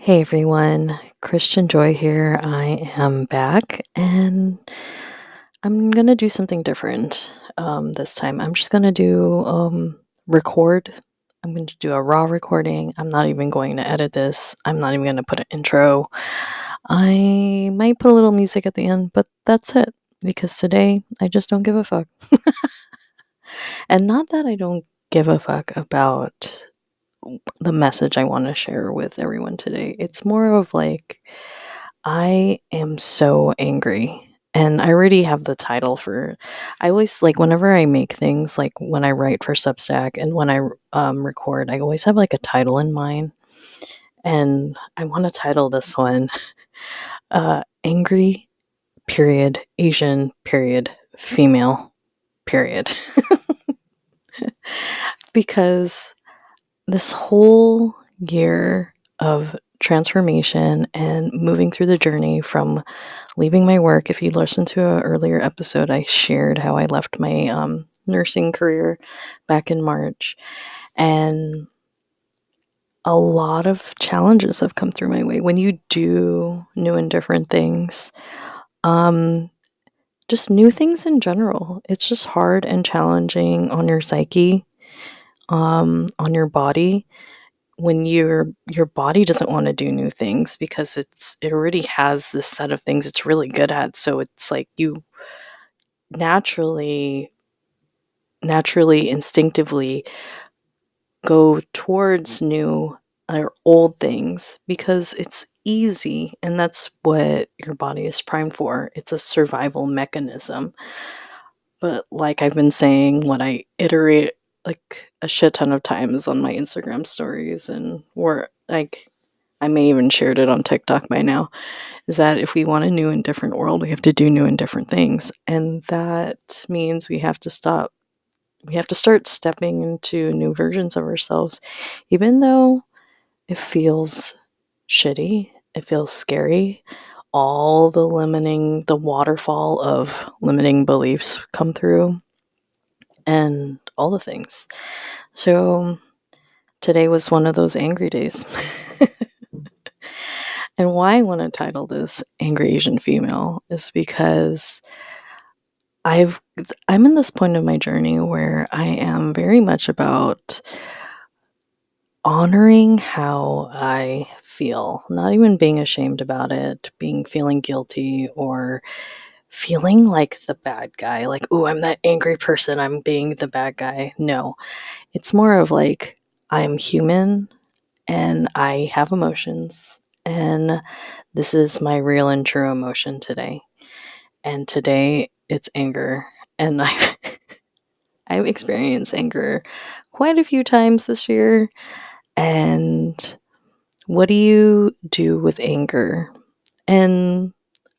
Hey everyone, Christian Joy here. I am back and I'm gonna do something different this time. I'm just gonna do record. I'm going to do a raw recording. I'm not even going to edit this. I'm not even going to put an intro. I might put a little music at the end, but that's it because today I just don't give a fuck. And not that I don't give a fuck about the message I want to share with everyone today. It's more of like, I am so angry. And I already have the title for. I always like whenever I make things, like when I write for Substack and when I record, I always have like a title in mind. And I want to title this one Angry, period, Asian, period, female, period. Because this whole year of transformation and moving through the journey from leaving my work. If you listened to an earlier episode, I shared how I left my nursing career back in March. And a lot of challenges have come through my way. When you do new and different things, um, just new things in general, it's just hard and challenging on your psyche, on your body when your body doesn't want to do new things because it already has this set of things it's really good at. So it's like you naturally instinctively go towards new or old things because it's easy, and that's what your body is primed for. It's a survival mechanism. But like I've been saying, when I iterate like a shit ton of times on my Instagram stories, and where like I may even shared it on TikTok by now, is that if we want a new and different world, we have to do new and different things. And that means we have to start stepping into new versions of ourselves, even though it feels shitty, it feels scary. All the waterfall of limiting beliefs come through, and all the things. So today was one of those angry days. And why I want to title this Angry Asian Female is because I'm in this point of my journey where I am very much about honoring how I feel, not even being ashamed about it, feeling guilty or feeling like the bad guy, like, oh, I'm that angry person, I'm being the bad guy. No, it's more of like, I'm human and I have emotions, and this is my real and true emotion today. And today it's anger. And I've experienced anger quite a few times this year. And what do you do with anger? And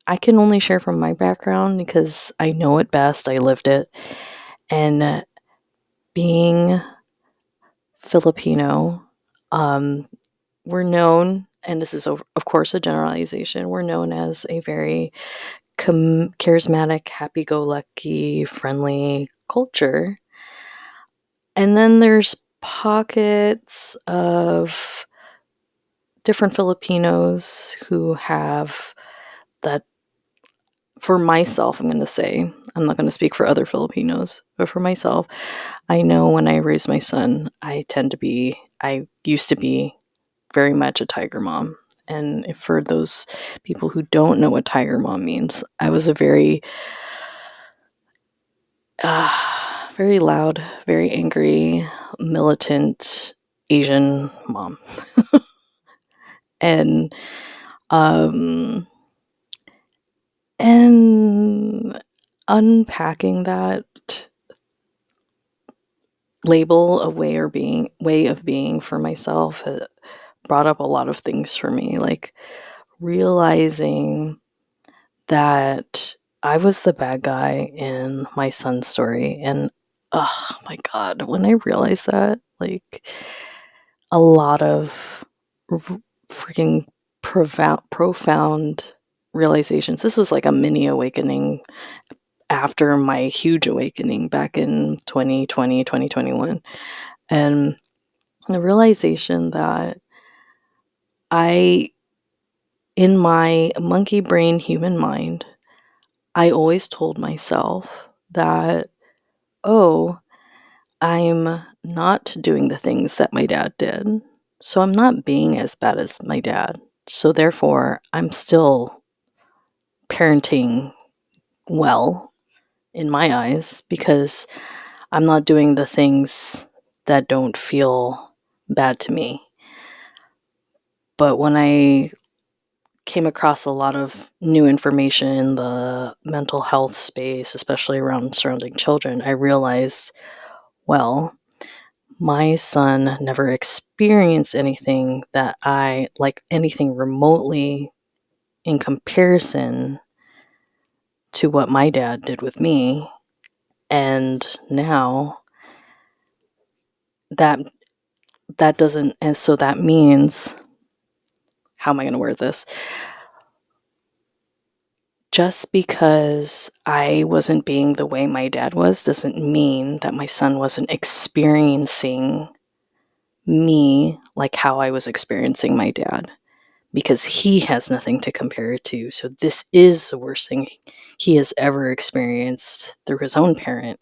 I can only share from my background because I know it best. I lived it. And being Filipino, we're known, and this is, of course, a generalization, we're known as a very charismatic, happy-go-lucky, friendly culture. And then there's pockets of different Filipinos who have that. For myself, I'm going to say, I'm not going to speak for other Filipinos, but for myself, I know when I raise my son, I used to be very much a tiger mom. And for those people who don't know what tiger mom means, I was a very, very loud, very angry, militant Asian mom. And, um, and unpacking that label of way of being for myself brought up a lot of things for me, like realizing that I was the bad guy in my son's story. And oh my god, when I realized that, like, a lot of freaking profound realizations. This was like a mini awakening after my huge awakening back in 2020, 2021. And the realization that I in my monkey brain human mind, I always told myself that, oh, I'm not doing the things that my dad did, so I'm not being as bad as my dad. So therefore, I'm still parenting well in my eyes because I'm not doing the things that don't feel bad to me. But when I came across a lot of new information in the mental health space, especially around surrounding children, I realized, well, my son never experienced anything that I like anything remotely in comparison to what my dad did with me. And now that doesn't, and so that means, how am I going to word this? Just because I wasn't being the way my dad was doesn't mean that my son wasn't experiencing me like how I was experiencing my dad, because he has nothing to compare it to. So this is the worst thing he has ever experienced through his own parent.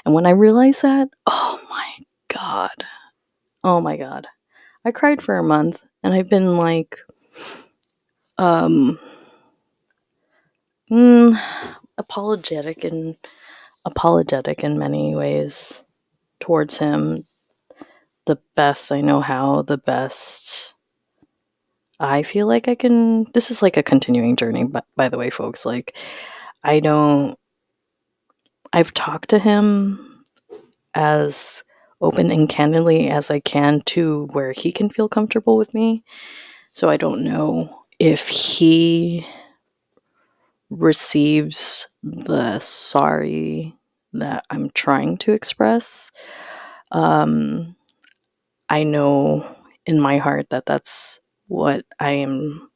And when I realized that, oh my God. Oh my God. I cried for a month, and I've been like, um, apologetic in many ways towards him, the best I know how, the best I feel like I can. This is like a continuing journey, but by the way, folks, like, I've talked to him as open and candidly as I can to where he can feel comfortable with me. So I don't know if he receives the sorry that I'm trying to express. I know in my heart that that's what I am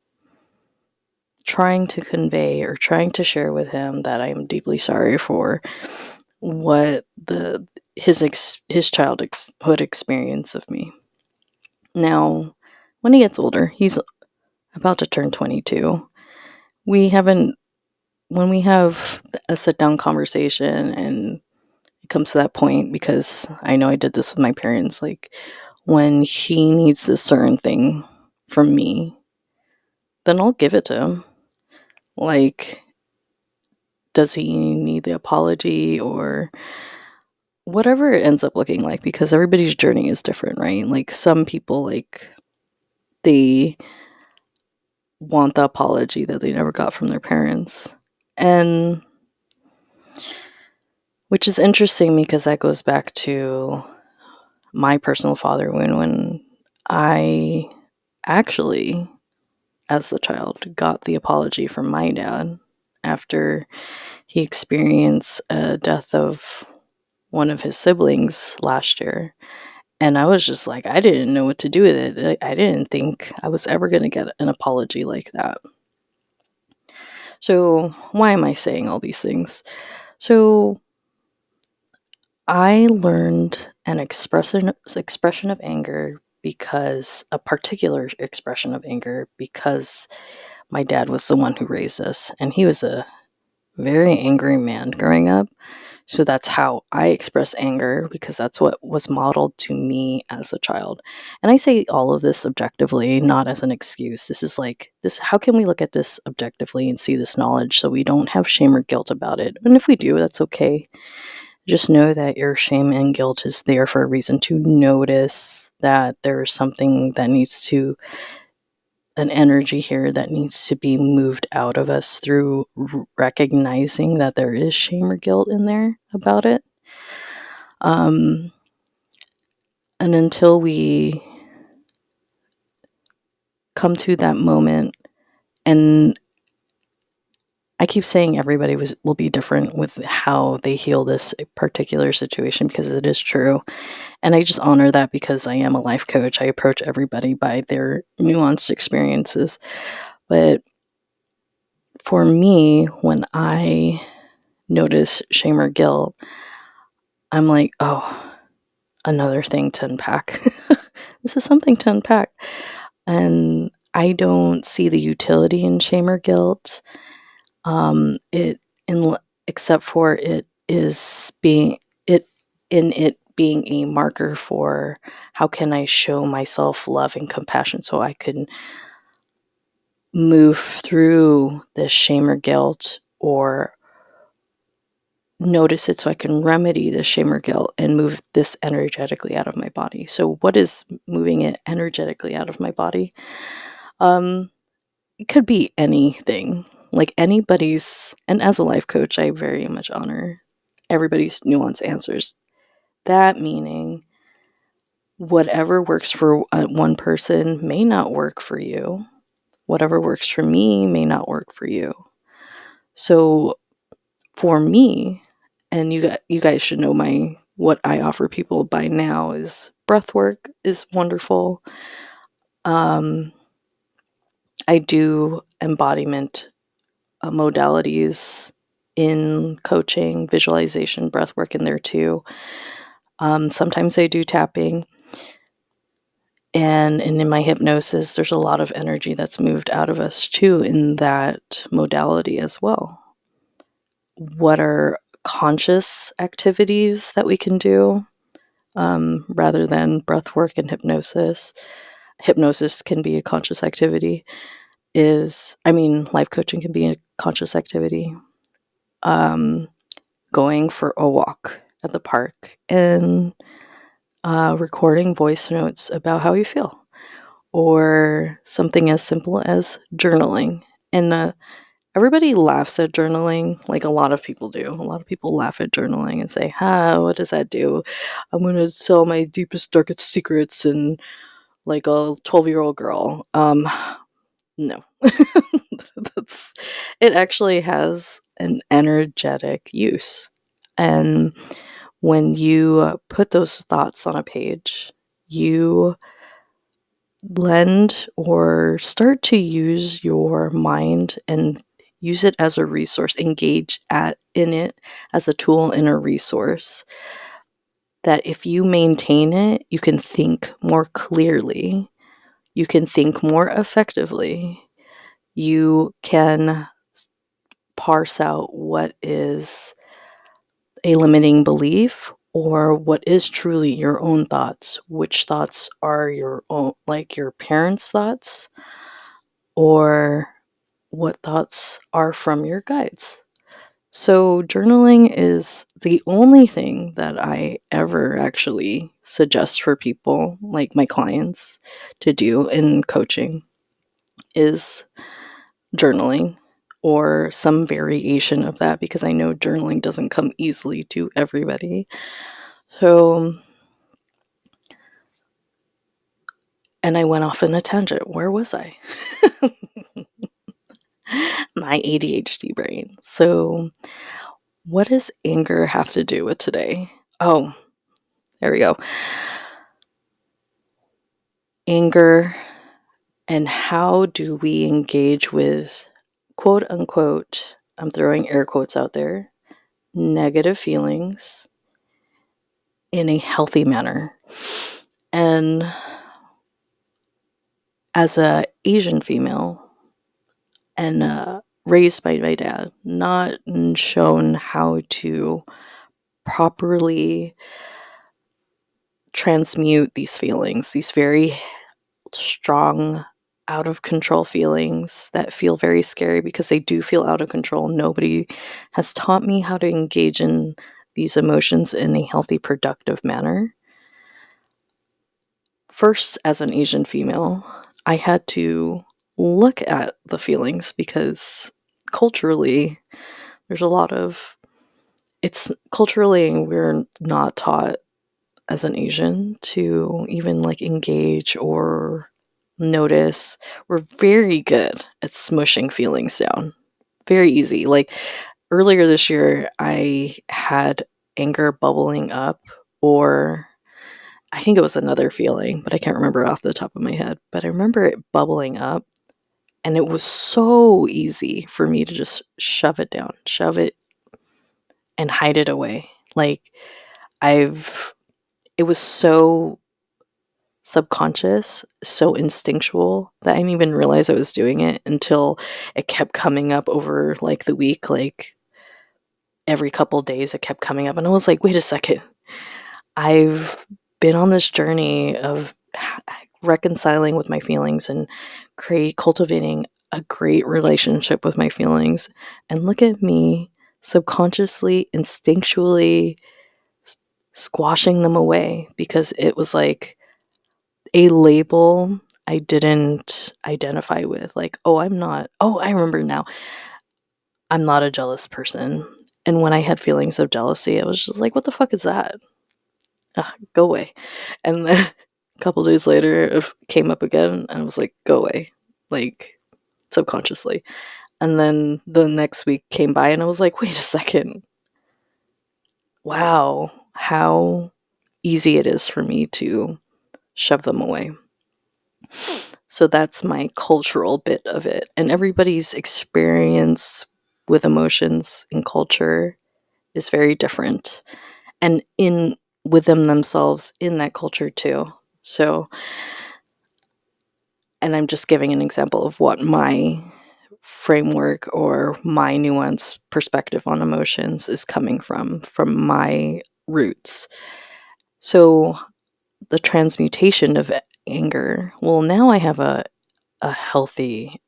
trying to convey or trying to share with him, that I am deeply sorry for what his childhood experience of me. Now, when he gets older, he's about to turn 22. When we have a sit down conversation and it comes to that point, because I know I did this with my parents, like, when he needs this certain thing from me, then I'll give it to him. Like, does he need the apology or whatever it ends up looking like? Because everybody's journey is different, right? Like, some people, like, they want the apology that they never got from their parents. And which is interesting because that goes back to my personal father when I actually, as the child, got the apology from my dad after he experienced a death of one of his siblings last year. And I was just like, I didn't know what to do with it. I didn't think I was ever going to get an apology like that. So why am I saying all these things? So I learned an expression of anger, because a particular expression of anger, because my dad was the one who raised us, and he was a very angry man growing up. So that's how I express anger, because that's what was modeled to me as a child. And I say all of this objectively, not as an excuse. This is like this. How can we look at this objectively and see this knowledge so we don't have shame or guilt about it? And if we do, that's okay. Just know that your shame and guilt is there for a reason, to notice that there's something that an energy here that needs to be moved out of us through recognizing that there is shame or guilt in there about it. And until we come to that moment, and I keep saying everybody will be different with how they heal this particular situation, because it is true. And I just honor that because I am a life coach. I approach everybody by their nuanced experiences. But for me, when I notice shame or guilt, I'm like, oh, another thing to unpack. This is something to unpack. And I don't see the utility in shame or guilt. It in except for it is being it in it being a marker for how can I show myself love and compassion so I can move through this shame or guilt, or notice it so I can remedy the shame or guilt and move this energetically out of my body. So what is moving it energetically out of my body? It could be anything. Like anybody's, and as a life coach, I very much honor everybody's nuanced answers. That meaning whatever works for one person may not work for you. Whatever works for me may not work for you. So for me, and you guys should know what I offer people by now is breath work is wonderful. I do embodiment modalities in coaching, visualization, breath work in there too. Sometimes I do tapping. And in my hypnosis, there's a lot of energy that's moved out of us too in that modality as well. What are conscious activities that we can do rather than breath work and hypnosis? Hypnosis can be a conscious activity. Life coaching can be a conscious activity. Going for a walk at the park and recording voice notes about how you feel, or something as simple as journaling. And everybody laughs at journaling, like a lot of people do. A lot of people laugh at journaling and say, what does that do? I'm going to tell my deepest, darkest secrets and like a 12-year-old girl. No. It actually has an energetic use. And when you put those thoughts on a page, you lend or start to use your mind and use it as a resource, engage in it as a tool and a resource. That if you maintain it, you can think more clearly, you can think more effectively, you can parse out what is a limiting belief or what is truly your own thoughts. Which thoughts are your own, like your parents' thoughts, or what thoughts are from your guides. So, journaling is the only thing that I ever actually suggest for people, like my clients, to do in coaching is journaling or some variation of that, because I know journaling doesn't come easily to everybody. So, and I went off in a tangent. Where was I? My ADHD brain. So, what does anger have to do with today? Oh, there we go. Anger, and how do we engage with, quote unquote, I'm throwing air quotes out there, negative feelings in a healthy manner. And as a Asian female and raised by my dad, not shown how to properly transmute these feelings, these very strong, out of control feelings that feel very scary because they do feel out of control. Nobody has taught me how to engage in these emotions in a healthy, productive manner. First, as an Asian female, I had to look at the feelings because culturally, there's a lot of, it's culturally, we're not taught as an Asian to even like engage or notice. We're very good at smushing feelings down. Very easy. Like earlier this year, I had anger bubbling up, or I think it was another feeling, but I can't remember off the top of my head. But I remember it bubbling up, and it was so easy for me to just shove it down, shove it and hide it away. Like it was so subconscious, so instinctual that I didn't even realize I was doing it until it kept coming up over like the week, like every couple days it kept coming up, and I was like, wait a second. I've been on this journey of reconciling with my feelings and cultivating a great relationship with my feelings. And look at me subconsciously, instinctually squashing them away because it was like a label I didn't identify with. Like, oh, I remember now. I'm not a jealous person. And when I had feelings of jealousy, I was just like, what the fuck is that? Go away. And then a couple days later, it came up again, and I was like, go away, like subconsciously. And then the next week came by, and I was like, wait a second. Wow, how easy it is for me to shove them away. So that's my cultural bit of it. And everybody's experience with emotions and culture is very different. And in with themselves in that culture too. So, and I'm just giving an example of what my framework or my nuanced perspective on emotions is coming from my roots. So the transmutation of anger, well, now I have a healthy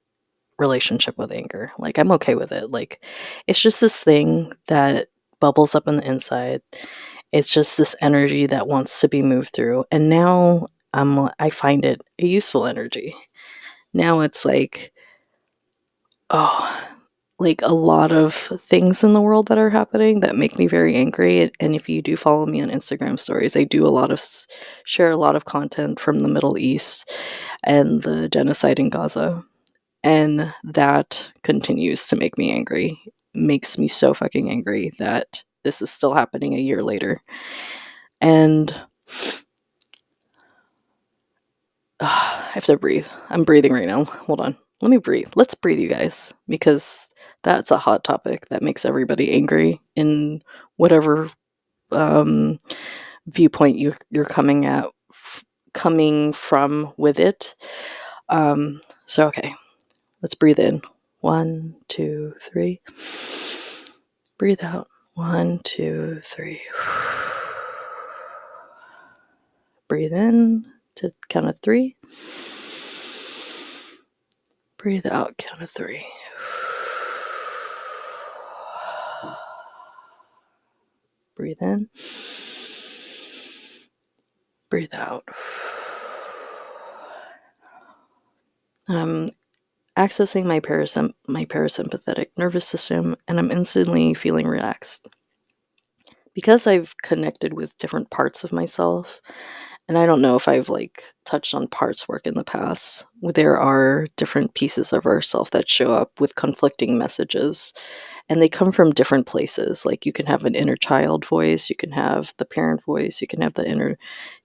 relationship with anger. Like, I'm okay with it. Like, it's just this thing that bubbles up on the inside. It's just this energy that wants to be moved through. And now I find it a useful energy. Now it's like, oh, like a lot of things in the world that are happening that make me very angry. And if you do follow me on Instagram stories, I do share a lot of content from the Middle East and the genocide in Gaza. And that continues to make me angry. Makes me so fucking angry that this is still happening a year later. And I have to breathe. I'm breathing right now. Hold on. Let me breathe. Let's breathe, you guys, because that's a hot topic that makes everybody angry in whatever viewpoint you're coming from with it. So okay, let's breathe in. 1, 2, 3. Breathe out. 1, 2, 3. Breathe in to count of 3. Breathe out, count of 3. Breathe in. Breathe out. I'm accessing my parasympathetic nervous system, and I'm instantly feeling relaxed. Because I've connected with different parts of myself, and I don't know if I've touched on parts work in the past. There are different pieces of ourself that show up with conflicting messages, and they come from different places. Like, you can have an inner child voice, you can have the parent voice, you can have the inner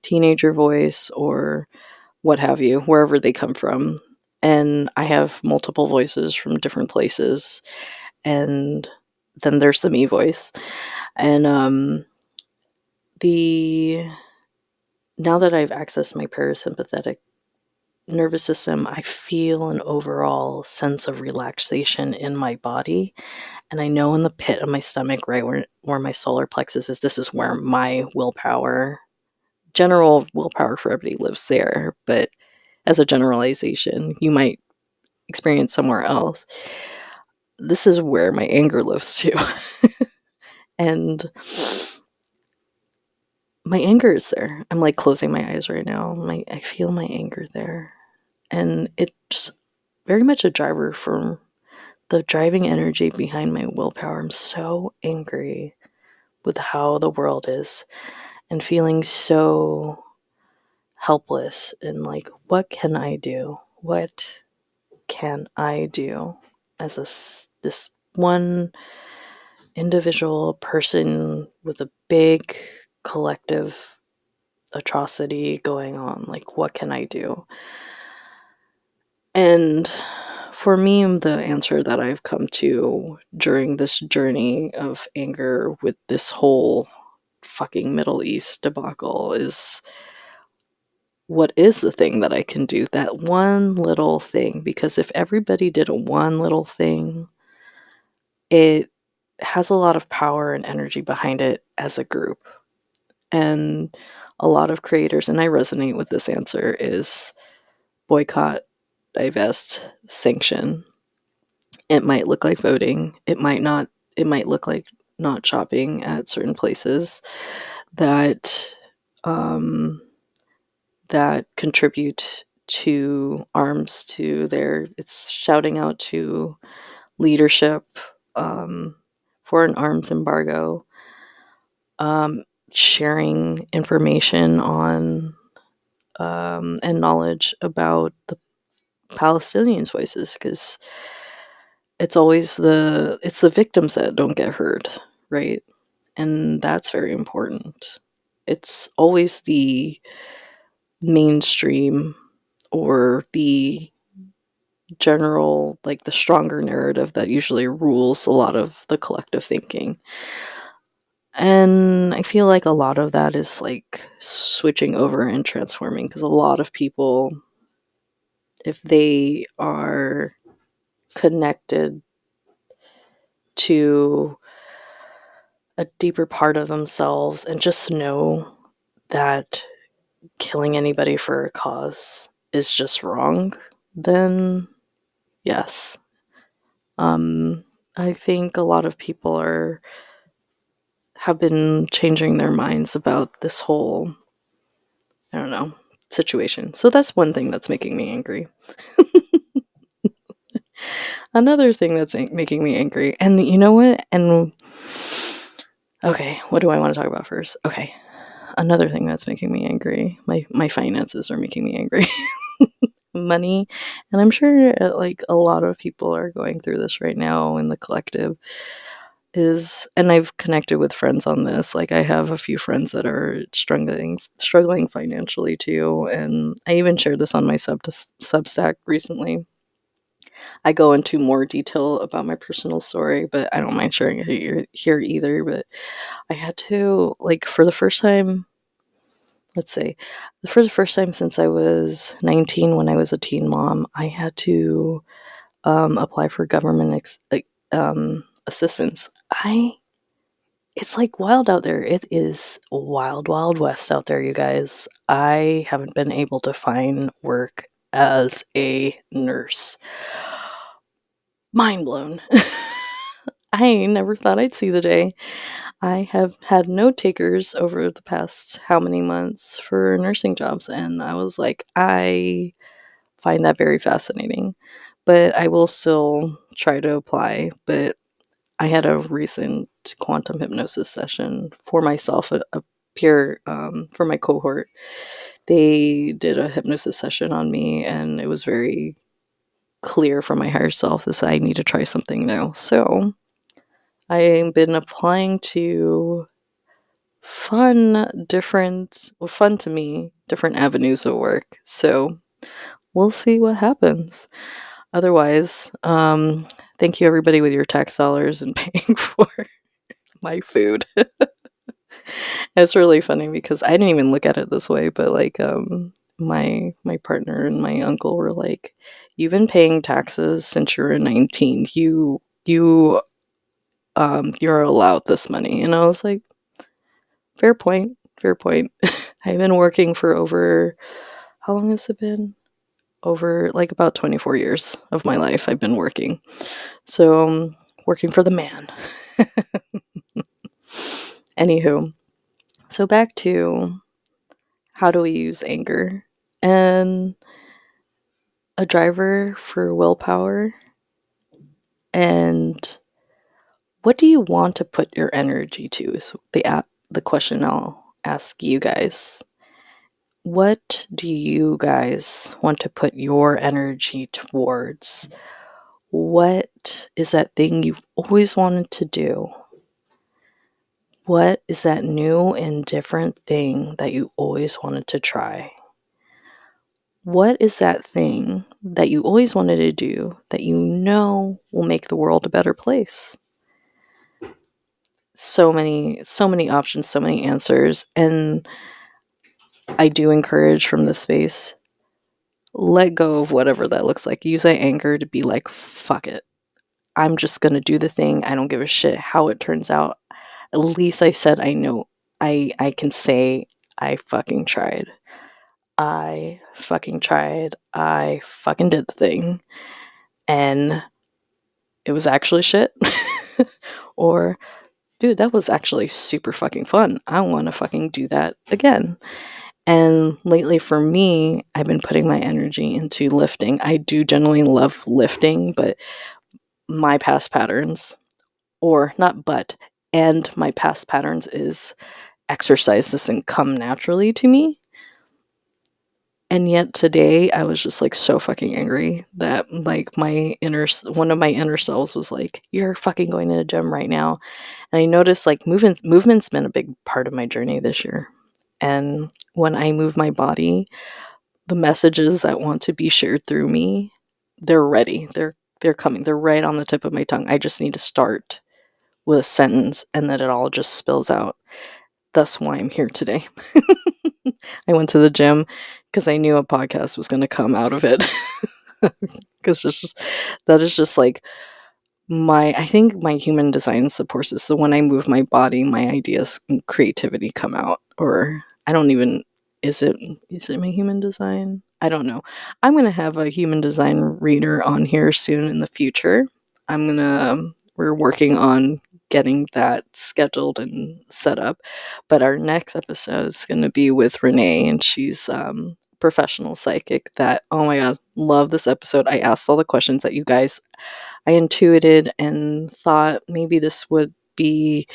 teenager voice, or what have you, wherever they come from. And I have multiple voices from different places, and then there's the me voice. And the now that I've accessed my parasympathetic nervous system, I feel an overall sense of relaxation in my body. And I know in the pit of my stomach, right where my solar plexus is, this is where my general willpower for everybody lives there. But as a generalization, you might experience somewhere else. This is where my anger lives too. And my anger is there. I'm closing my eyes right now. I feel my anger there. And it's very much a driver for the driving energy behind my willpower. I'm so angry with how the world is and feeling so helpless and what can I do? What can I do as this one individual person with a big collective atrocity going on? What can I do? And for me, the answer that I've come to during this journey of anger with this whole fucking Middle East debacle is what is the thing that I can do? That one little thing. Because if everybody did a one little thing, it has a lot of power and energy behind it as a group. And a lot of creators, and I resonate with this answer, is boycott, divest, sanction. It might look like voting. It might not. It might look like not shopping at certain places that that contribute to arms, to their, it's shouting out to leadership for an arms embargo, sharing information on and knowledge about the Palestinians' voices, because it's the victims that don't get heard, right? And that's very important. It's always the mainstream or the general, like the stronger narrative that usually rules a lot of the collective thinking. And I feel like a lot of that is like switching over and transforming, because a lot of people, if they are connected to a deeper part of themselves and just know that killing anybody for a cause is just wrong, then yes. I think a lot of people have been changing their minds about this whole, I don't know, situation. So that's one thing that's making me angry. Another thing that's making me angry, and you know what? And okay, what do I want to talk about first? Okay, another thing that's making me angry. My finances are making me angry. Money, and I'm sure like a lot of people are going through this right now in the collective, is, and I've connected with friends on this. Like I have a few friends that are struggling financially too, and I even shared this on my Substack recently. I go into more detail about my personal story, but I don't mind sharing it here either. But I had to, like, for the first time, let's say, for the first time since I was 19, when I was a teen mom, I had to apply for government assistance. It's like wild out there. It is wild, wild west out there, you guys. I haven't been able to find work as a nurse. Mind blown. I never thought I'd see the day. I have had no takers over the past how many months for nursing jobs, and I was like, I find that very fascinating. But I will still try to apply. But I had a recent quantum hypnosis session for myself, a peer, for my cohort. They did a hypnosis session on me, and it was very clear from my higher self that I need to try something new. So I've been applying to fun to me, different avenues of work. So we'll see what happens. Otherwise, thank you everybody with your tax dollars and paying for my food. It's really funny because I didn't even look at it this way, but like my partner and my uncle were like, "You've been paying taxes since you were 19. You're allowed this money." And I was like, fair point, fair point. I've been working for over, how long has it been? Over like about 24 years of my life I've been working. So working for the man. Anywho, so back to how do we use anger? And a driver for willpower. And what do you want to put your energy to is the question I'll ask you guys. What do you guys want to put your energy towards? What is that thing you've always wanted to do? What is that new and different thing that you always wanted to try? What is that thing that you always wanted to do that you know will make the world a better place? So many options, so many answers. And I do encourage from this space, let go of whatever that looks like. Use that anger to be like, fuck it. I'm just gonna do the thing. I don't give a shit how it turns out. At least I said I know. I can say I fucking tried. I fucking tried. I fucking did the thing. And it was actually shit. Or, dude, that was actually super fucking fun. I want to fucking do that again. And lately for me, I've been putting my energy into lifting. I do generally love lifting, but my past patterns, or not but, and my past patterns is exercise doesn't come naturally to me. And yet today I was just like so fucking angry that like one of my inner selves was like, you're fucking going to the gym right now. And I noticed like movement's been a big part of my journey this year. And when I move my body, the messages that want to be shared through me, they're ready. They're coming. They're right on the tip of my tongue. I just need to start with a sentence and then it all just spills out. That's why I'm here today. I went to the gym because I knew a podcast was going to come out of it. Because that is just like I think my human design supports this. So when I move my body, my ideas and creativity come out. Or I don't even, is it my human design? I don't know. I'm going to have a human design reader on here soon in the future. We're working on getting that scheduled and set up. But our next episode is going to be with Renee, and she's professional psychic that, oh my god, love this episode. I asked all the questions that you guys, I intuited and thought maybe this would be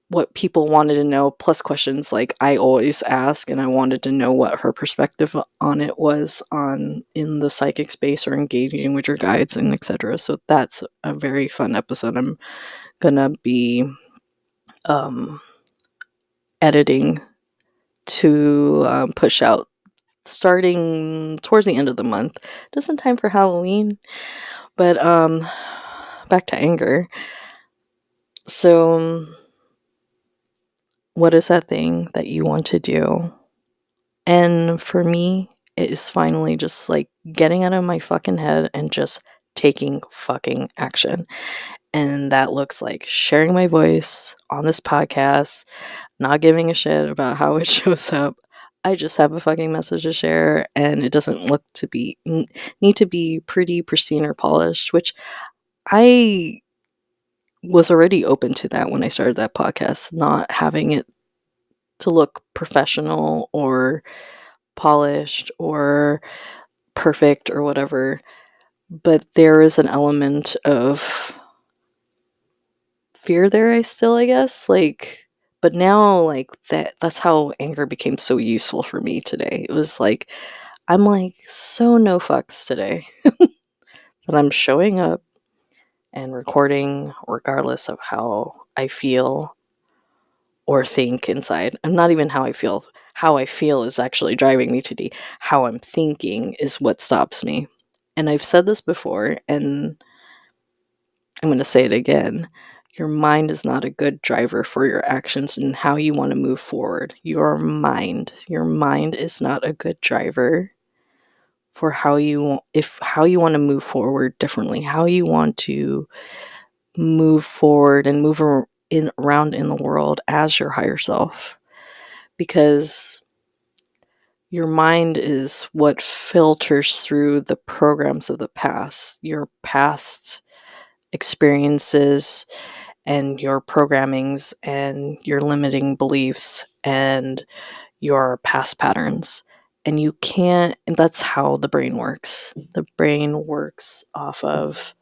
what people wanted to know, plus questions like I always ask, and I wanted to know what her perspective on it was in the psychic space or engaging with your guides and etc. So that's a very fun episode. I'm gonna be editing to push out starting towards the end of the month, just in time for Halloween. But back to anger. So what is that thing that you want to do? And for me, it is finally just like getting out of my fucking head and just taking fucking action. And that looks like sharing my voice on this podcast, not giving a shit about how it shows up. I just have a fucking message to share, and it doesn't look to be need to be pretty, pristine, or polished, which I was already open to that when I started that podcast, not having it to look professional or polished or perfect or whatever. But there is an element of fear there, I guess. Like, but now, like, that's how anger became so useful for me today. It was like, I'm like, so no fucks today. That I'm showing up and recording regardless of how I feel or think inside. And not even how I feel. How I feel is actually driving me to how I'm thinking is what stops me. And I've said this before, and I'm going to say it again. Your mind is not a good driver for your actions and how you want to move forward. Your mind is not a good driver for how you want to move forward differently, how you want to move forward and move around in the world as your higher self. Because your mind is what filters through the programs of the past, your past experiences and your programmings and your limiting beliefs and your past patterns. And and that's how the brain works. The brain works off of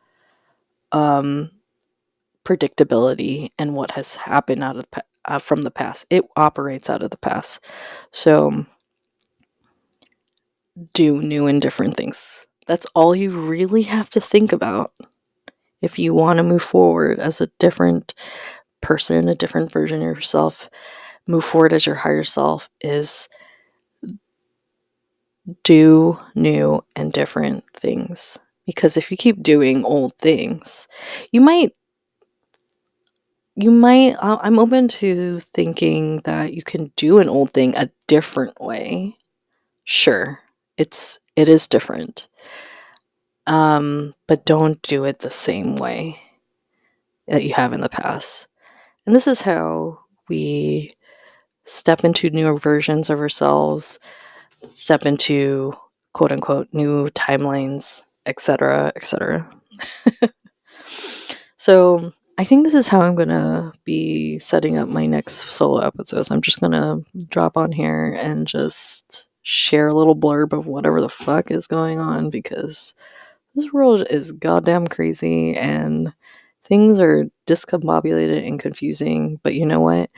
predictability and what has happened from the past. It operates out of the past. So do new and different things. That's all you really have to think about if you want to move forward as a different person, a different version of yourself. Move forward as your higher self is do new and different things. Because if you keep doing old things, you might you might, I'm open to thinking that you can do an old thing a different way. Sure, it is different. But don't do it the same way that you have in the past. And this is how we step into newer versions of ourselves, step into quote unquote new timelines, etc., etc. So I think this is how I'm gonna be setting up my next solo episodes. I'm just gonna drop on here and just share a little blurb of whatever the fuck is going on, because this world is goddamn crazy and things are discombobulated and confusing. But you know what?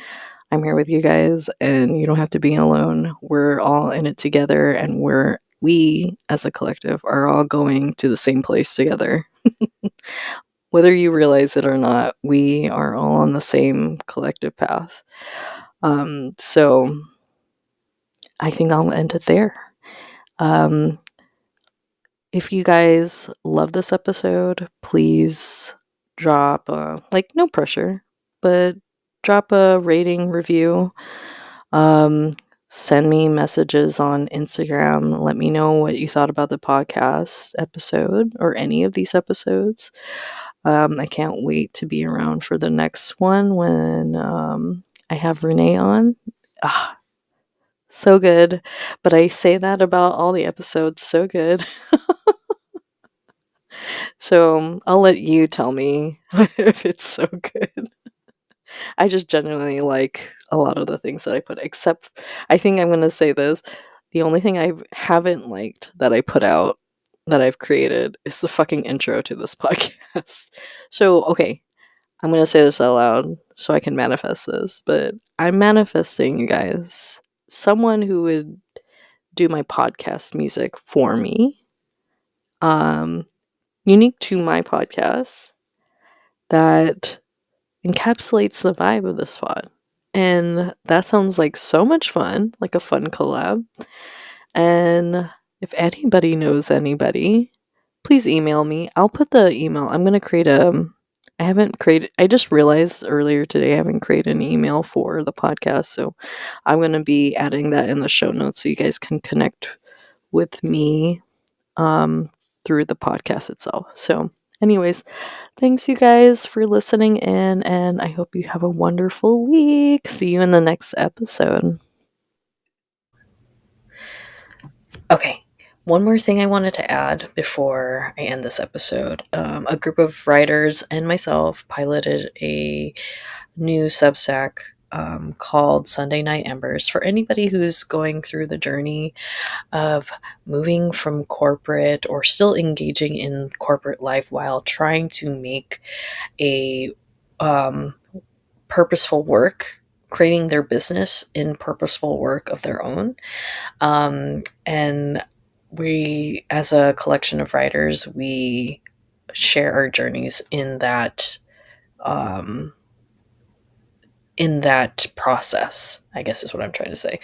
I'm here with you guys, and you don't have to be alone. We're all in it together, and we as a collective are all going to the same place together. Whether you realize it or not, we are all on the same collective path. So I think I'll end it there. If you guys love this episode, please drop, no pressure, but drop a rating, review. Send me messages on Instagram. Let me know what you thought about the podcast episode or any of these episodes. I can't wait to be around for the next one when I have Renee on. Ah, so good. But I say that about all the episodes. So good. So I'll let you tell me if it's so good. I just genuinely like a lot of the things that I put, except I think I'm going to say this. The only thing I haven't liked that I put out that I've created is the fucking intro to this podcast. So, okay, I'm going to say this out loud so I can manifest this, but I'm manifesting, you guys, someone who would do my podcast music for me, unique to my podcast, that encapsulates the vibe of this pod. And that sounds like so much fun, like a fun collab. And if anybody knows anybody, please email me. I'll put the email. I'm going to create I just realized earlier today I haven't created an email for the podcast. So I'm going to be adding that in the show notes so you guys can connect with me through the podcast itself. So, anyways, thanks you guys for listening in, and I hope you have a wonderful week. See you in the next episode. Okay, one more thing I wanted to add before I end this episode. A group of writers and myself piloted a new Substack called Sunday Night Embers for anybody who's going through the journey of moving from corporate or still engaging in corporate life while trying to make a purposeful work, creating their business in purposeful work of their own. And we, as a collection of writers, we share our journeys in that process, I guess is what I'm trying to say.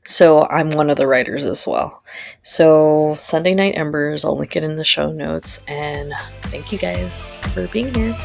So I'm one of the writers as well. So Sunday Night Embers, I'll link it in the show notes, and thank you guys for being here.